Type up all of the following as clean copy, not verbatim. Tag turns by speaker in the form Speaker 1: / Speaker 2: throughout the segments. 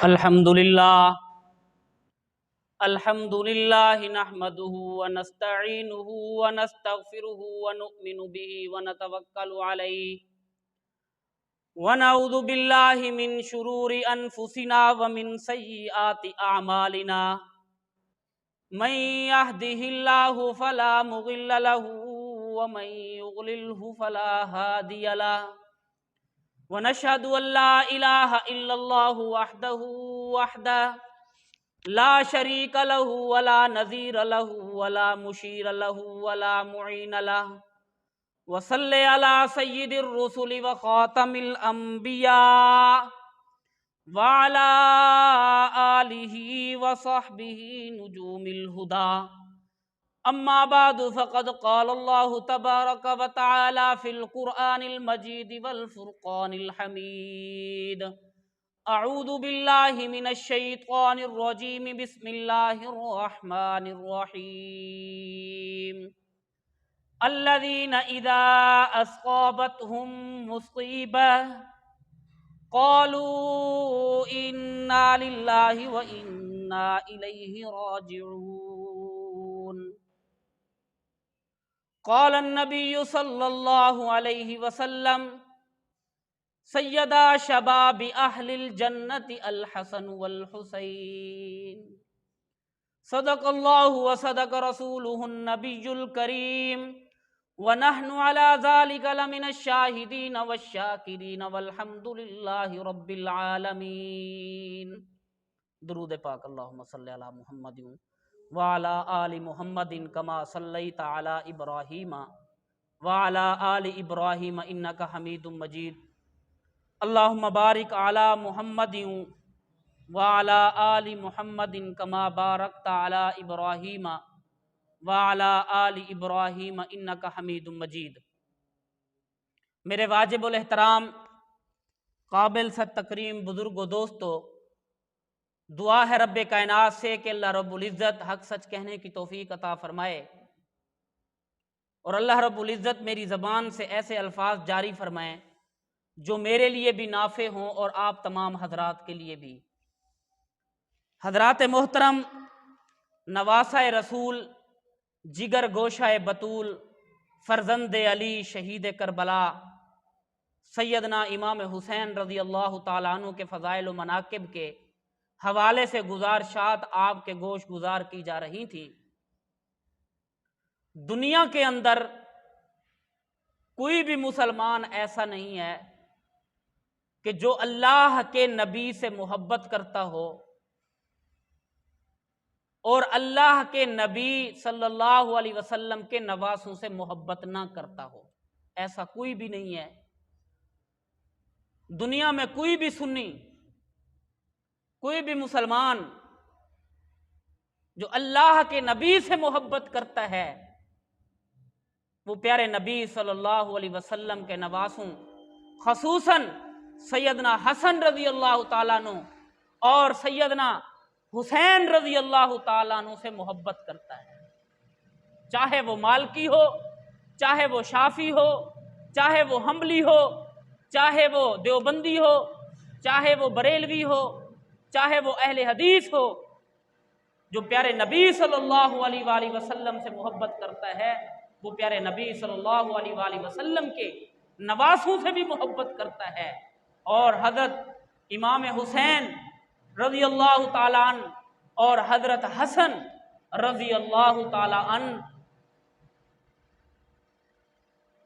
Speaker 1: अल्हम्दुलिल्लाह अल्हम्दुलिल्लाहि नहमदुहु व नस्तईनुहु व नस्तगफिरुहु व नु'मिनु बिही व नतवक्कलु अलैहि व नऊज़ु बिल्लाहि मिन शुरूरि अनफुसिना व मिन सय्यिआति अअमालिना मन यहदिहिल्लाहु फला मुदिल्ल लहु व मन युद्लिल्हु फला हादिय लहु व नशहदु अल्ला इलाहा इल्लल्लाहु वहदहु ला शरीक लहु वला नज़ीर लहु वला मुशीर लहु वला मुईन लहु व सल्ले अला सय्यिदिर रुसुलि व खातमिल अंबिया व अला आलिहि व सहबिहि नुजूमिल हुदा अम्मा बादु फ़क़द क़ालल्लाहु तबारक व तआला फ़िल क़ुरआनिल मजीद वल फ़ुरक़ानिल हमीद अऊज़ु बिल्लाहि मिनश शैतानिर रजीम बिस्मिल्लाहिर रहमानिर रहीम अल्लज़ीना इज़ा अस्क़ाबतहुम मुसीबह क़ालू इन्ना लिल्लाहि व इन्ना इलैहि राजिऊन क़ाल अन्नबिय्यु सल्लल्लाहु अलैहि वसल्लम सय्यदा शबाबि अहलिल जन्नति अल हसन वल हुसैन सदक़ल्लाहु व सदक़ रसूलुहुन नबियुल करीम व नहनु अला ज़ालिका लमिनश शाहिदीन वश्शाकिरीन वल्हम्दुलिल्लाहि रब्बिल आलमीन। दुरूद पाक अल्लाहुम्मा सल्लि अला मुहम्मदिन व अला आलि मुहम्मदिन कमा सल्लैता अला इब्राहीम व अला आलि इब्राहीम इन्नका हमीदुम मजीद। अल्लाहुम्मा बारिक अला मुहम्मदिन व अला आलि मुहम्मदिन कमा बारकता अला इब्राहीम व अला आलि इब्राहीम इन्नका हमीदुम मजीद। मेरे वाजिबुल एहतराम काबिल स तकरीम बुजुर्गो दोस्तों, दुआ है रब्बे कायनात से कि अल्लाह रब्बुल इज़्ज़त हक सच कहने की तौफीक अता फरमाए और अल्लाह रब्बुल इज़्ज़त मेरी ज़बान से ऐसे अल्फाज जारी फरमाएं जो मेरे लिए भी नाफे हों और आप तमाम हजरात के लिए भी। हजरात मोहतरम, नवासा रसूल, जिगर गोशाए बतूल, फ़र्जंद अली, शहीद करबला, सैयदना इमाम हुसैन रज़ी अल्लाह ताला अन्हु के फ़ज़ाइल व मनाक़िब के हवाले से गुज़ारिशात आपके गोश गुजार की जा रही थी। दुनिया के अंदर कोई भी मुसलमान ऐसा नहीं है कि जो अल्लाह के नबी से मोहब्बत करता हो और अल्लाह के नबी सल्लल्लाहु अलैहि वसल्लम के नवासों से मोहब्बत ना करता हो। ऐसा कोई भी नहीं है। दुनिया में कोई भी सुन्नी, कोई भी मुसलमान जो अल्लाह के नबी से मोहब्बत करता है वो प्यारे नबी सल्लल्लाहु अलैहि वसल्लम के नवासों, खसूसन सैयदना हसन रज़ी अल्लाह ताला अन्हु और सैयदना हुसैन रज़ी अल्लाह ताला अन्हु से मोहब्बत करता है। चाहे वो मालकी हो, चाहे वो शाफी हो, चाहे वो हम्बली हो, चाहे वो देवबंदी हो, चाहे वो बरेलवी हो, चाहे वो अहले हदीस हो, जो प्यारे नबी सल्लल्लाहु अलैहि वसल्लम से मोहब्बत करता है वो प्यारे नबी सल्लल्लाहु अलैहि वसल्लम के नवासों से भी मोहब्बत करता है। और हज़रत इमाम हुसैन रज़ी अल्लाह ताला अन्हु और हज़रत हसन रज़ी अल्लाह ताला अन्हु,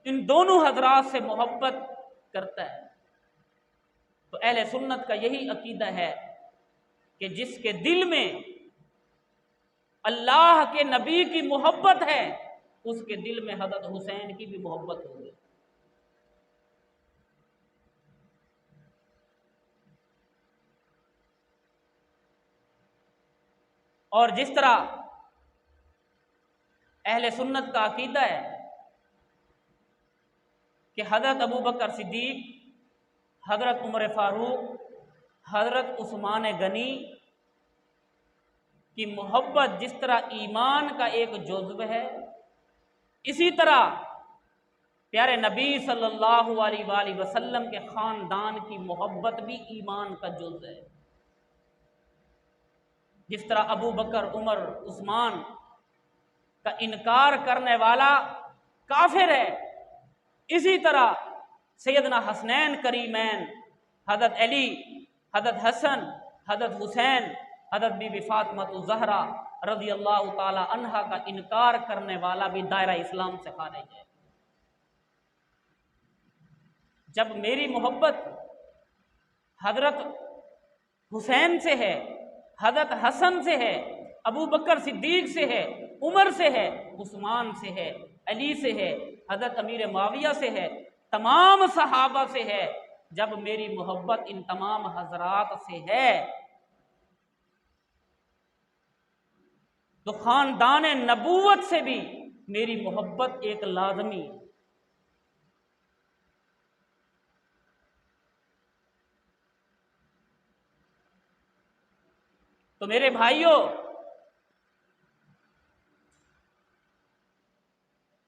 Speaker 1: इन दोनों हजरात से मोहब्बत करता है। तो अहले सुन्नत का यही अकीदा है कि जिसके दिल में अल्लाह के नबी की मोहब्बत है उसके दिल में हज़रत हुसैन की भी मोहब्बत होगी। और जिस तरह अहले सुन्नत का अकीदा है कि हज़रत अबू बकर सिद्दीक, हज़रत उमर फारूक, हज़रत उस्मान गनी की मोहब्बत जिस तरह ईमान का एक जुज़्व है, इसी तरह प्यारे नबी सल्लल्लाहु अलैहि वसल्लम के ख़ानदान की मोहब्बत भी ईमान का जुज़ है। जिस तरह अबू बकर, उमर, उस्मान का इनकार करने वाला काफिर है, इसी तरह सैयदना हसनैन करीमैन, हज़रत अली, हज़रत हसन, हज़रत हुसैन, हज़रत बीबी फातिमा ज़हरा रज़ी अल्लाह ताला अन्हा का इनकार करने वाला भी दायरा इस्लाम से खारिज है। जब मेरी मोहब्बत हज़रत हुसैन से है, हज़रत हसन से है, अबू बकर सिद्दीक से है, उमर से है, उस्मान से है, अली से है, हज़रत अमीर मुआविया से है, तमाम सहाबा से है, जब मेरी मोहब्बत इन तमाम हजरात से है तो खानदान नबूवत से भी मेरी मोहब्बत एक लाजमी है। तो मेरे भाइयों,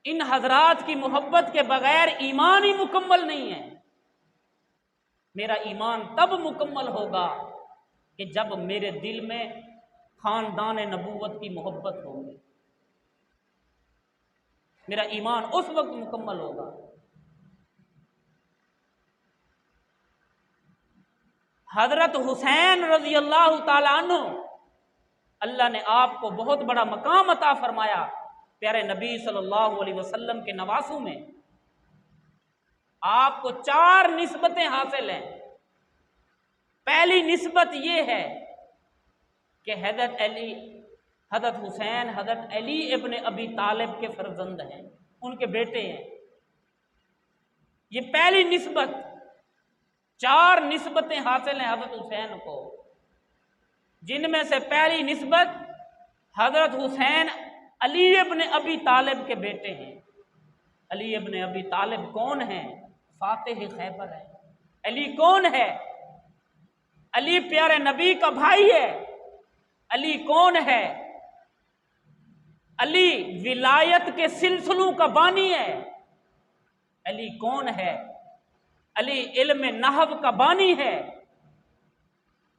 Speaker 1: इन हजरात की मोहब्बत के बगैर ईमान ही मुकम्मल नहीं है। मेरा ईमान तब मुकम्मल होगा कि जब मेरे दिल में खानदान नबूवत की मोहब्बत होगी। मेरा ईमान उस वक्त मुकम्मल होगा। हजरत हुसैन रजी अल्लाह ताला अन्हु, अल्लाह ने आपको बहुत बड़ा मकाम अता फरमाया। प्यारे नबी सल्लल्लाहु अलैहि वसल्लम के नवासों में आपको 4 निस्बतें हासिल हैं। पहली निस्बत यह है कि हज़रत अली, हज़रत हुसैन, हज़रत अली इब्न अबी तालिब के फर्जंद हैं, उनके बेटे हैं। ये पहली निस्बत। 4 निस्बतें हासिल हैं हज़रत हुसैन को, जिनमें से पहली निस्बत हज़रत हुसैन अली इब्न अबी तालिब के बेटे हैं। अली इब्न अबी तालिब कौन है? फातिह खैबर है। अली कौन है? अली प्यारे नबी का भाई है। अली कौन है? अली विलायत के सिलसिलों का बानी है। अली कौन है? अली इल्म नहव का बानी है।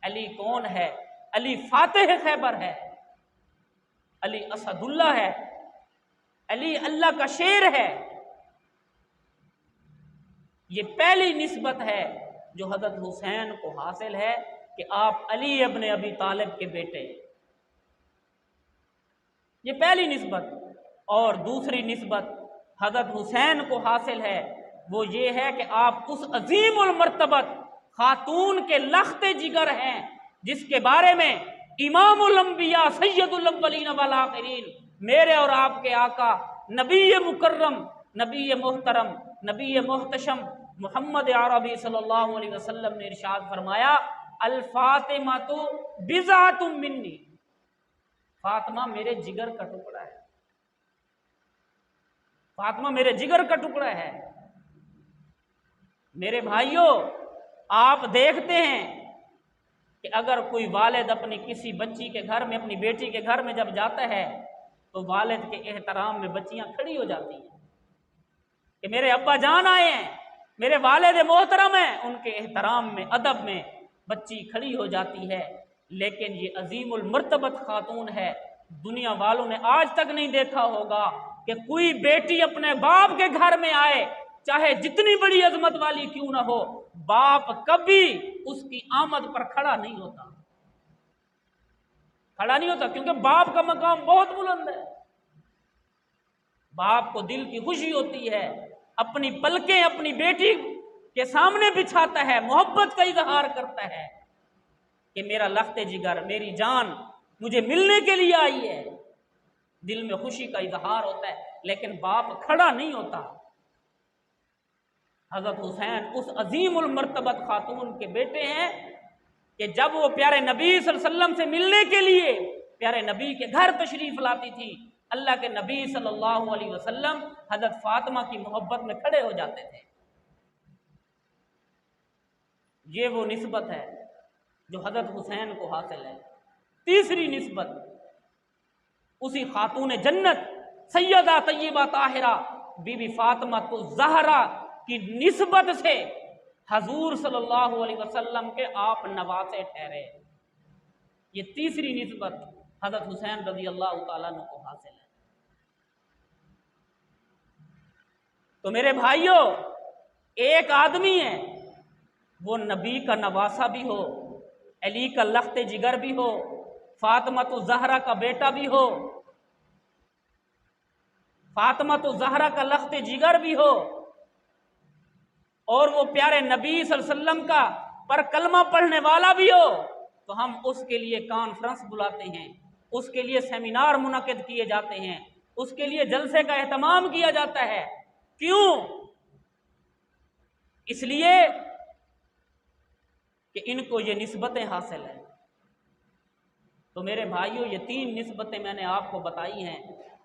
Speaker 1: अली कौन है? अली फातिह खैबर है। अली असदुल्ला है। अली अल्लाह का शेर है। ये पहली निस्बत है जो हज़रत हुसैन को हासिल है कि आप अली इब्न अबी तालिब के बेटे हैं। ये पहली निस्बत। और दूसरी निस्बत हज़रत हुसैन को हासिल है, वो ये है कि आप उस अजीमुल मर्तबत खातून के लख्ते जिगर हैं जिसके बारे में इमामुल अंबिया सय्यदुल अव्वलीन वल आखिरीन, मेरे और आपके आका नबी मुकर्रम, नबी मोहतरम, नबी मोहतशम मोहम्मद अरबी सल्लल्लाहु अलैहि वसल्लम ने इरशाद फरमाया, अल फातिमातु बिज़ातुम मिन्नी, फातिमा मेरे जिगर का टुकड़ा है। फातिमा मेरे जिगर का टुकड़ा है। मेरे भाइयों, आप देखते हैं कि अगर कोई वालिद अपनी किसी बच्ची के घर में, अपनी बेटी के घर में जब जाता है तो वालिद के एहतराम में बच्चियां खड़ी हो जाती हैं कि मेरे अब्बा जान आए हैं, मेरे वालिद मोहतरम हैं। उनके एहतराम में, अदब में बच्ची खड़ी हो जाती है। लेकिन ये अजीमुल मर्तबत खातून है। दुनिया वालों ने आज तक नहीं देखा होगा कि कोई बेटी अपने बाप के घर में आए, चाहे जितनी बड़ी अजमत वाली क्यों ना हो, बाप कभी उसकी आमद पर खड़ा नहीं होता। खड़ा नहीं होता, क्योंकि बाप का मकाम बहुत बुलंद है। बाप को दिल की खुशी होती है, अपनी पलकें अपनी बेटी के सामने बिछाता है, मोहब्बत का इजहार करता है कि मेरा लख्ते जिगर, मेरी जान मुझे मिलने के लिए आई है। दिल में खुशी का इजहार होता है, लेकिन बाप खड़ा नहीं होता। हज़रत हुसैन उस अजीमुल मर्तबत खातून के बेटे हैं कि जब वो प्यारे नबी सल्लल्लाहु अलैहि वसल्लम से मिलने के लिए प्यारे नबी के घर तशरीफ लाती थी, अल्लाह के नबी सल्लल्लाहु अलैहि वसल्लम हज़रत फातिमा की मोहब्बत में खड़े हो जाते थे। ये वो निस्बत है जो हज़रत हुसैन को हासिल है। तीसरी निस्बत उसी खातून जन्नत सैयदा तय्यबा ताहिरा बीबी फातिमा ज़हरा की निस्बत से हजूर सल्लल्लाहु अलैहि वसल्लम के आप नवासे ठहरे। ये तीसरी निस्बत हज़रत हुसैन रज़ी अल्लाह तआला अन्हु को हासिल है। तो मेरे भाइयों, एक आदमी है, वो नबी का नवासा भी हो, अली का लख्ते जिगर भी हो, फातिमा तो ज़हरा का बेटा भी हो, फातिमा तो ज़हरा का लख्ते जिगर भी हो, और वो प्यारे नबी सल्लल्लाहु अलैहि वसल्लम का पर कलमा पढ़ने वाला भी हो, तो हम उसके लिए कॉन्फ्रेंस बुलाते हैं, उसके लिए सेमिनार मुनक़िद किए जाते हैं, उसके लिए जलसे का एहतमाम किया जाता है। क्यों? इसलिए कि इनको ये निस्बतें हासिल हैं। तो मेरे भाइयों, ये तीन निस्बतें मैंने आपको बताई हैं।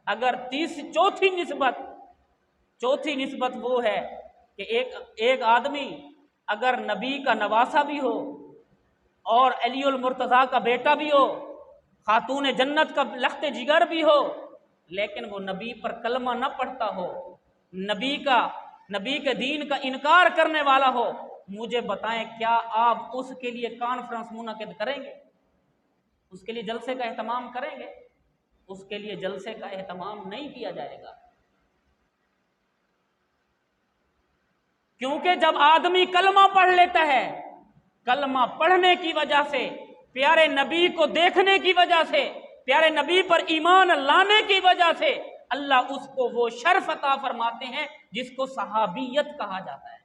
Speaker 1: अगर चौथी निस्बत वो है कि एक आदमी अगर नबी का नवासा भी हो और अलीउल मुर्तज़ा का बेटा भी हो, खातून जन्नत का लख्ते जिगर भी हो, लेकिन वो नबी पर कलमा न पढ़ता हो, नबी के दीन का इनकार करने वाला हो, मुझे बताएं, क्या आप उसके लिए कॉन्फ्रेंस मुनक़िद करेंगे? उसके लिए जलसे का एहतमाम करेंगे? उसके लिए जलसे का एहतमाम नहीं किया जाएगा। क्योंकि जब आदमी कलमा पढ़ लेता है, कलमा पढ़ने की वजह से, प्यारे नबी को देखने की वजह से, प्यारे नबी पर ईमान लाने की वजह से अल्लाह उसको वो शर्फ अता फरमाते हैं जिसको सहाबियत कहा जाता है।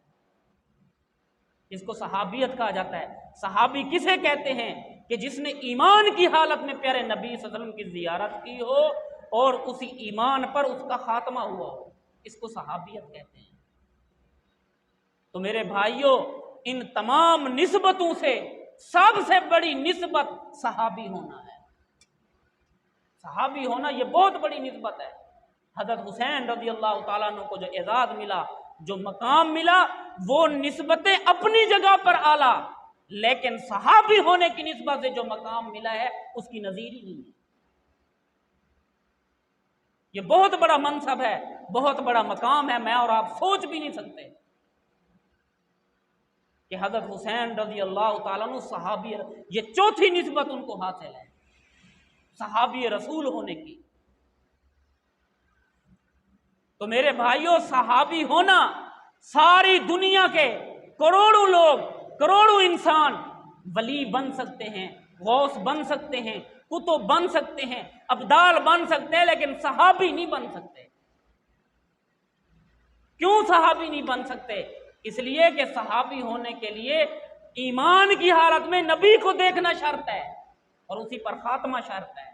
Speaker 1: जिसको सहाबियत कहा जाता है। सहाबी किसे कहते हैं? कि जिसने ईमान की हालत में प्यारे नबी सल्लल्लाहु अलैहि वसल्लम की ज़ियारत की हो और उसी ईमान पर उसका खात्मा हुआ हो, इसको सहाबियत कहते हैं। तो मेरे भाइयों, इन तमाम निस्बतों से सबसे बड़ी निस्बत सहाबी होना है। सहाबी होना ये बहुत बड़ी निस्बत है। हज़रत हुसैन रज़ी अल्लाह तआला अन्हु को जो एजाज़ मिला, जो मकाम मिला, वो निस्बतें अपनी जगह पर आला, लेकिन सहाबी होने की निस्बत से जो मकाम मिला है उसकी नज़ीर ही नहीं है। ये बहुत बड़ा मनसब है, बहुत बड़ा मकाम है। मैं और आप सोच भी नहीं सकते कि हज़रत हुसैन रज़ी अल्लाह तआला अन्हु सहाबी, ये चौथी निस्बत उनको हासिल है, सहाबी रसूल होने की। तो मेरे भाइयों, सहाबी होना सारी दुनिया के करोड़ों लोग, करोड़ों इंसान वली बन सकते हैं, गौस बन सकते हैं, कुतुब बन सकते हैं, अब्दाल बन सकते हैं, लेकिन सहाबी नहीं बन सकते। क्यों सहाबी नहीं बन सकते? इसलिए कि सहाबी होने के लिए ईमान की हालत में नबी को देखना शर्त है और उसी पर खात्मा शर्त है।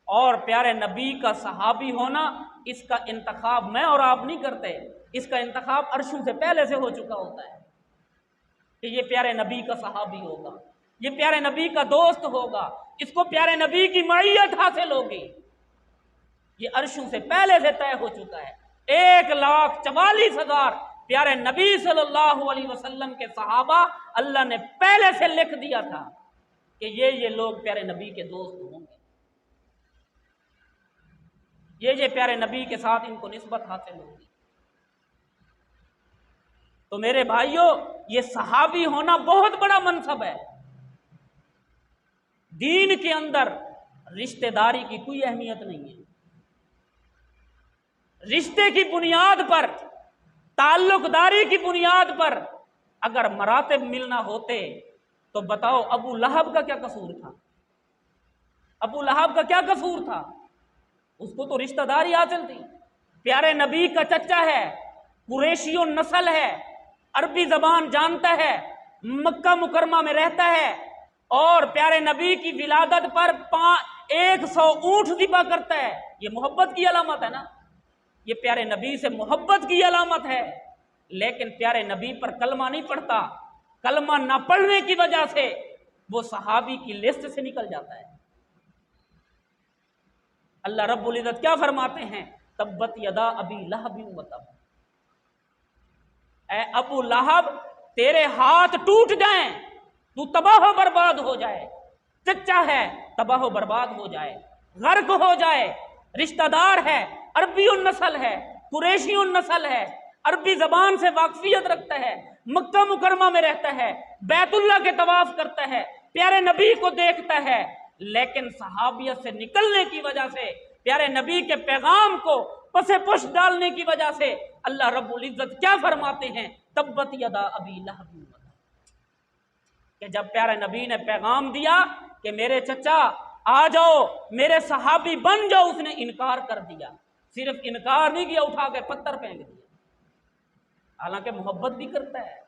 Speaker 1: और प्यारे नबी का सहाबी होना, इसका इंतखाब मैं और आप नहीं करते, इसका इंतखाब अर्शों से पहले से हो चुका होता है कि ये प्यारे नबी का सहाबी होगा, ये प्यारे नबी का दोस्त होगा, इसको प्यारे नबी की मईयत हासिल होगी। ये अर्शों से पहले से तय हो चुका है। 1,44,000 प्यारे नबी सल्लल्लाहु अलैहि वसल्लम के सहाबा अल्लाह ने पहले से लिख दिया था कि ये लोग प्यारे नबी के दोस्त होंगे, ये प्यारे नबी के साथ इनको निस्बत हासिल होगी। तो मेरे भाइयों, ये सहाबी होना बहुत बड़ा मनसब है। दीन के अंदर रिश्तेदारी की कोई अहमियत नहीं है। रिश्ते की बुनियाद पर, ताल्लुकदारी की बुनियाद पर अगर मरातब मिलना होते तो बताओ अबू लहब का क्या कसूर था? अबू लहब का क्या कसूर था? उसको तो रिश्तेदारी हासिल थी। प्यारे नबी का चचा है, कुरैशियों नस्ल है, अरबी जबान जानता है, मक्का मुकरमा में रहता है और प्यारे नबी की विलादत पर 100 ऊंट ज़िबा करता है। ये मोहब्बत की अलामत है ना, ये प्यारे नबी से मोहब्बत की अलामत है। लेकिन प्यारे नबी पर कलमा नहीं पढ़ता, कलमा ना पढ़ने की वजह से वो सहाबी की लिस्ट से निकल जाता है। अल्लाह रब्बुल इज़्ज़त क्या फरमाते हैं? तब्बत यदा अबी लहब व तब, ऐ अबू लहब तेरे हाथ टूट जाएं, तू तबाह बर्बाद हो जाए। चच्चा है, तबाह बर्बाद हो जाए, गर्क हो जाए, रिश्तेदार है, अरबी नस्ल है, कुरैशियों नस्ल है, अरबी जबान से वाकफियत रखता है, मक्का मुकरमा में रहता है, बैतुल्ला के तवाफ करता है, प्यारे नबी को देखता है, लेकिन सहाबियत से निकलने की वजह से, प्यारे नबी के पैगाम को पसे पुश डालने की वजह से अल्लाह रब्बुल इज्जत क्या फरमाते हैं, तब्बत यदा अबी लहब, कि जब प्यारे नबी ने पैगाम दिया कि मेरे चचा आ जाओ, मेरे सहाबी बन जाओ, उसने इनकार कर दिया। सिर्फ इनकार नहीं किया, उठा के पत्थर फेंक दिया। हालांकि मोहब्बत भी करता है,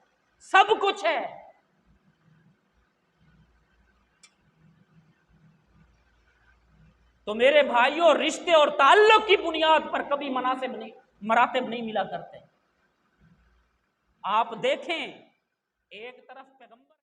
Speaker 1: सब कुछ है। तो मेरे भाइयों, रिश्ते और ताल्लुक की बुनियाद पर कभी मरातिब नहीं मिला करते। आप देखें, एक तरफ पैगंबर